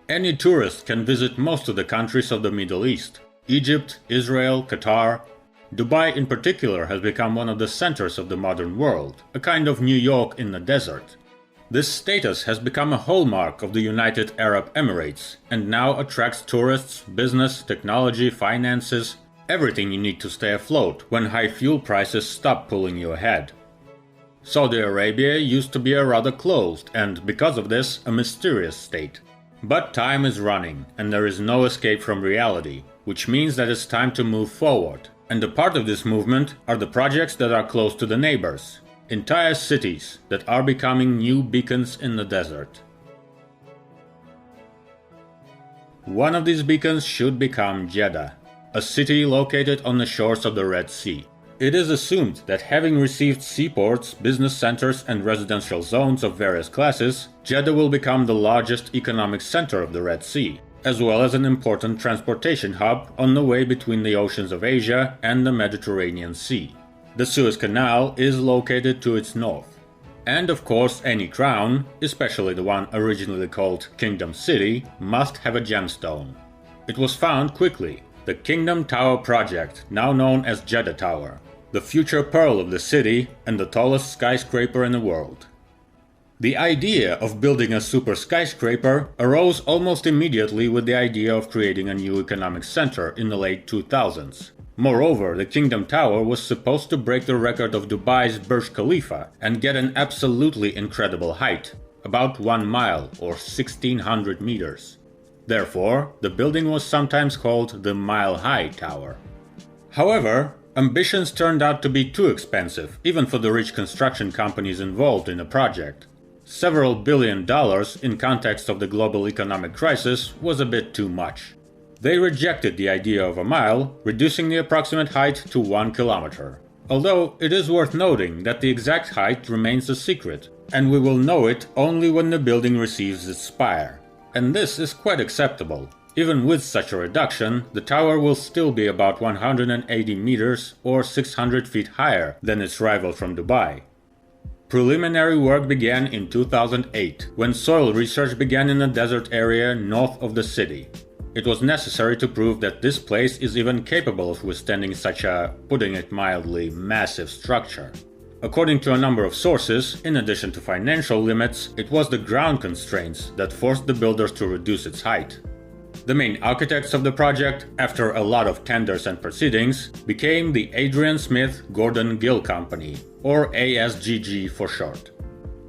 Any tourist can visit most of the countries of the Middle East. Egypt, Israel, Qatar. Dubai in particular has become one of the centers of the modern world, a kind of New York in the desert. This status has become a hallmark of the United Arab Emirates and now attracts tourists, business, technology, finances, everything you need to stay afloat when high fuel prices stop pulling you ahead. Saudi Arabia used to be a rather closed and, because of this, a mysterious state. But time is running, and there is no escape from reality, which means that it's time to move forward. And a part of this movement are the projects that are close to the neighbors, entire cities that are becoming new beacons in the desert. One of these beacons should become Jeddah, a city located on the shores of the Red Sea. It is assumed that having received seaports, business centers and residential zones of various classes, Jeddah will become the largest economic center of the Red Sea, as well as an important transportation hub on the way between the oceans of Asia and the Mediterranean Sea. The Suez Canal is located to its north. And of course, any crown, especially the one originally called Kingdom City, must have a gemstone. It was found quickly, the Kingdom Tower project, now known as Jeddah Tower, the future pearl of the city and the tallest skyscraper in the world. The idea of building a super skyscraper arose almost immediately with the idea of creating a new economic center in the late 2000s. Moreover, the Kingdom Tower was supposed to break the record of Dubai's Burj Khalifa and get an absolutely incredible height, about 1 mile or 1600 meters. Therefore, the building was sometimes called the Mile High Tower. However, ambitions turned out to be too expensive, even for the rich construction companies involved in the project. Several $billion in context of the global economic crisis was a bit too much. They rejected the idea of a mile, reducing the approximate height to 1 kilometer. Although it is worth noting that the exact height remains a secret, and we will know it only when the building receives its spire. And this is quite acceptable. Even with such a reduction, the tower will still be about 180 meters or 600 feet higher than its rival from Dubai. Preliminary work began in 2008, when soil research began in a desert area north of the city. It was necessary to prove that this place is even capable of withstanding such a, putting it mildly, massive structure. According to a number of sources, in addition to financial limits, it was the ground constraints that forced the builders to reduce its height. The main architects of the project, after a lot of tenders and proceedings, became the Adrian Smith Gordon Gill Company, or ASGG for short.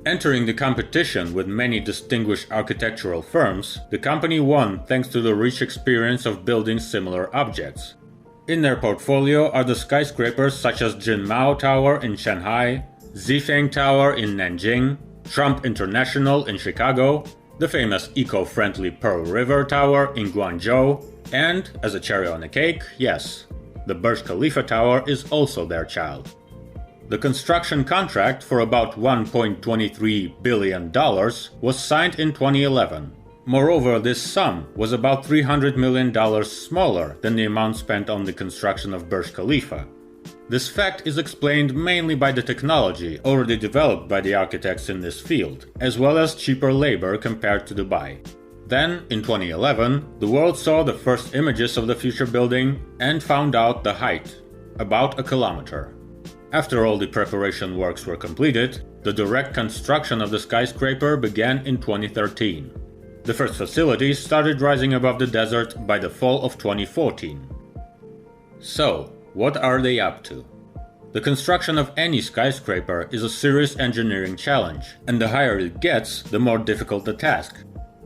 Entering the competition with many distinguished architectural firms, the company won thanks to the rich experience of building similar objects. In their portfolio are the skyscrapers such as Jinmao Tower in Shanghai, Zifeng Tower in Nanjing, Trump International in Chicago, the famous eco-friendly Pearl River Tower in Guangzhou, and, as a cherry on the cake, yes, the Burj Khalifa Tower is also their child. The construction contract for about $1.23 billion was signed in 2011. Moreover, this sum was about $300 million smaller than the amount spent on the construction of Burj Khalifa. This fact is explained mainly by the technology already developed by the architects in this field, as well as cheaper labor compared to Dubai. Then, in 2011, the world saw the first images of the future building and found out the height, about 1 kilometer. After all the preparation works were completed, the direct construction of the skyscraper began in 2013. The first facilities started rising above the desert by the fall of 2014. So, what are they up to? The construction of any skyscraper is a serious engineering challenge, and the higher it gets, the more difficult the task.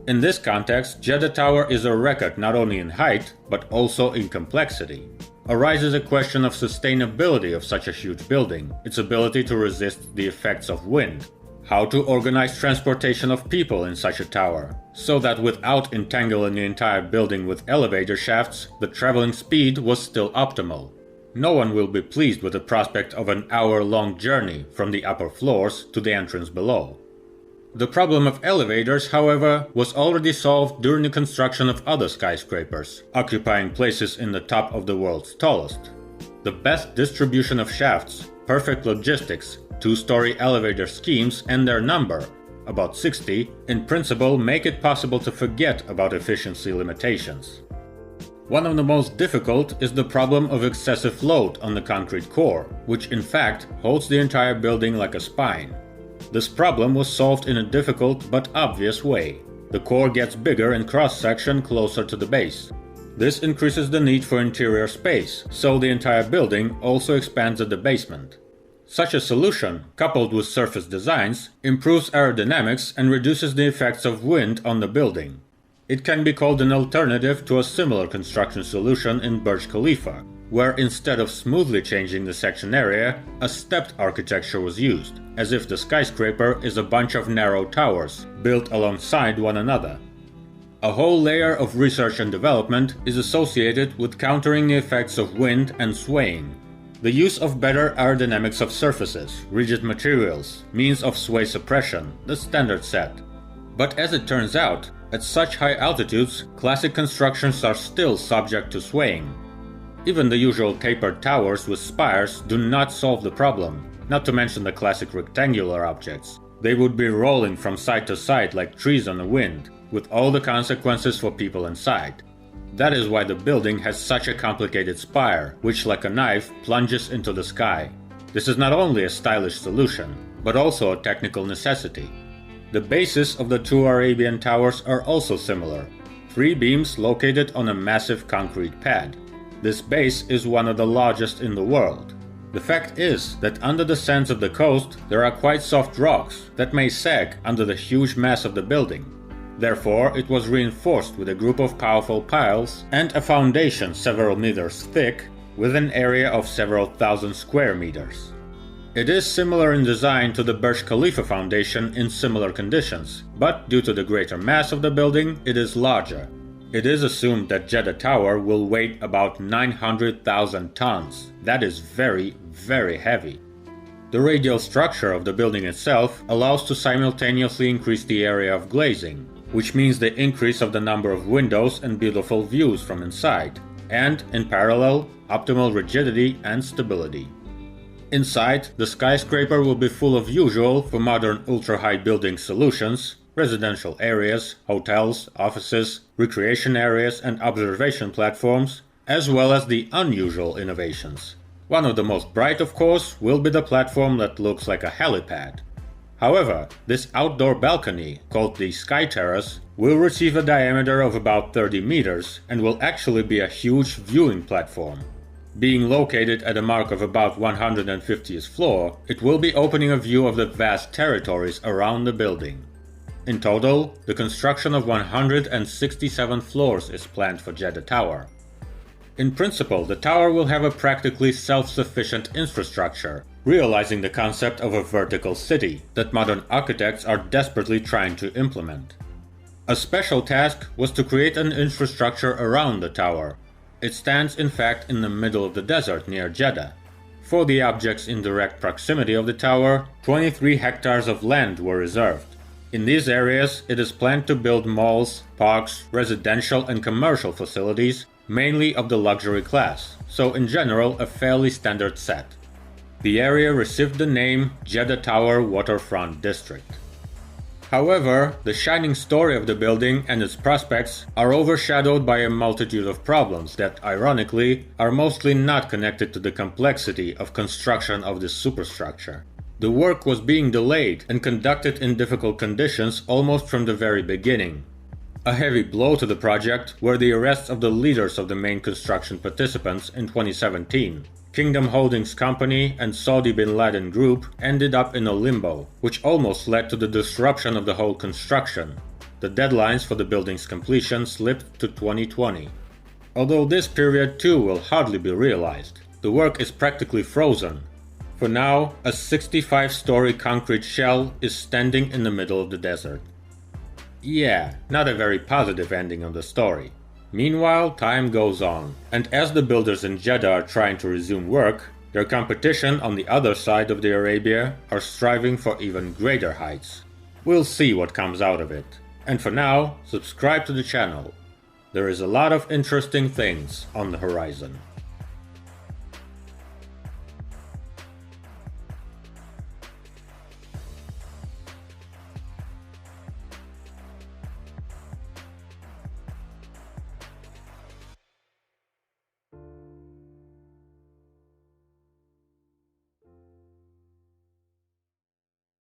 In this context, Jeddah Tower is a record not only in height, but also in complexity. Arises a question of sustainability of such a huge building, its ability to resist the effects of wind. How to organize transportation of people in such a tower, so that without entangling the entire building with elevator shafts, the traveling speed was still optimal. No one will be pleased with the prospect of an hour-long journey from the upper floors to the entrance below. The problem of elevators, however, was already solved during the construction of other skyscrapers, occupying places in the top of the world's tallest. The best distribution of shafts, perfect logistics, two-story elevator schemes and their number, about 60, in principle make it possible to forget about efficiency limitations. One of the most difficult is the problem of excessive load on the concrete core, which in fact holds the entire building like a spine. This problem was solved in a difficult but obvious way. The core gets bigger in cross-section closer to the base. This increases the need for interior space, so the entire building also expands at the basement. Such a solution, coupled with surface designs, improves aerodynamics and reduces the effects of wind on the building. It can be called an alternative to a similar construction solution in Burj Khalifa, where instead of smoothly changing the section area, a stepped architecture was used, as if the skyscraper is a bunch of narrow towers, built alongside one another. A whole layer of research and development is associated with countering the effects of wind and swaying. The use of better aerodynamics of surfaces, rigid materials, means of sway suppression, the standard set. But as it turns out, at such high altitudes, classic constructions are still subject to swaying. Even the usual tapered towers with spires do not solve the problem, not to mention the classic rectangular objects. They would be rolling from side to side like trees on the wind, with all the consequences for people inside. That is why the building has such a complicated spire, which like a knife plunges into the sky. This is not only a stylish solution, but also a technical necessity. The bases of the two Arabian towers are also similar. 3 beams located on a massive concrete pad. This base is one of the largest in the world. The fact is that under the sands of the coast there are quite soft rocks that may sag under the huge mass of the building. Therefore, it was reinforced with a group of powerful piles and a foundation several meters thick with an area of several thousand square meters. It is similar in design to the Burj Khalifa foundation in similar conditions, but due to the greater mass of the building, it is larger. It is assumed that Jeddah Tower will weigh about 900,000 tons. That is very, very heavy. The radial structure of the building itself allows to simultaneously increase the area of glazing, which means the increase of the number of windows and beautiful views from inside, and, in parallel, optimal rigidity and stability. Inside, the skyscraper will be full of usual for modern ultra-high building solutions, residential areas, hotels, offices, recreation areas and observation platforms, as well as the unusual innovations. One of the most bright, of course, will be the platform that looks like a helipad. However, this outdoor balcony, called the Sky Terrace, will receive a diameter of about 30 meters and will actually be a huge viewing platform. Being located at a mark of about 150th floor, it will be opening a view of the vast territories around the building. In total, the construction of 167 floors is planned for Jeddah Tower. In principle, the tower will have a practically self-sufficient infrastructure, realizing the concept of a vertical city that modern architects are desperately trying to implement. A special task was to create an infrastructure around the tower. It stands in fact in the middle of the desert near Jeddah. For the objects in direct proximity of the tower, 23 hectares of land were reserved. In these areas, it is planned to build malls, parks, residential and commercial facilities, mainly of the luxury class, so in general a fairly standard set. The area received the name Jeddah Tower Waterfront District. However, the shining story of the building and its prospects are overshadowed by a multitude of problems that, ironically, are mostly not connected to the complexity of construction of this superstructure. The work was being delayed and conducted in difficult conditions almost from the very beginning. A heavy blow to the project were the arrests of the leaders of the main construction participants in 2017. Kingdom Holdings Company and Saudi bin Laden Group ended up in a limbo, which almost led to the disruption of the whole construction. The deadlines for the building's completion slipped to 2020. Although this period too will hardly be realized, the work is practically frozen. For now, a 65-story concrete shell is standing in the middle of the desert. Yeah, not a very positive ending of the story. Meanwhile, time goes on, and as the builders in Jeddah are trying to resume work, their competition on the other side of the Arabia are striving for even greater heights. We'll see what comes out of it. And for now, subscribe to the channel. There is a lot of interesting things on the horizon.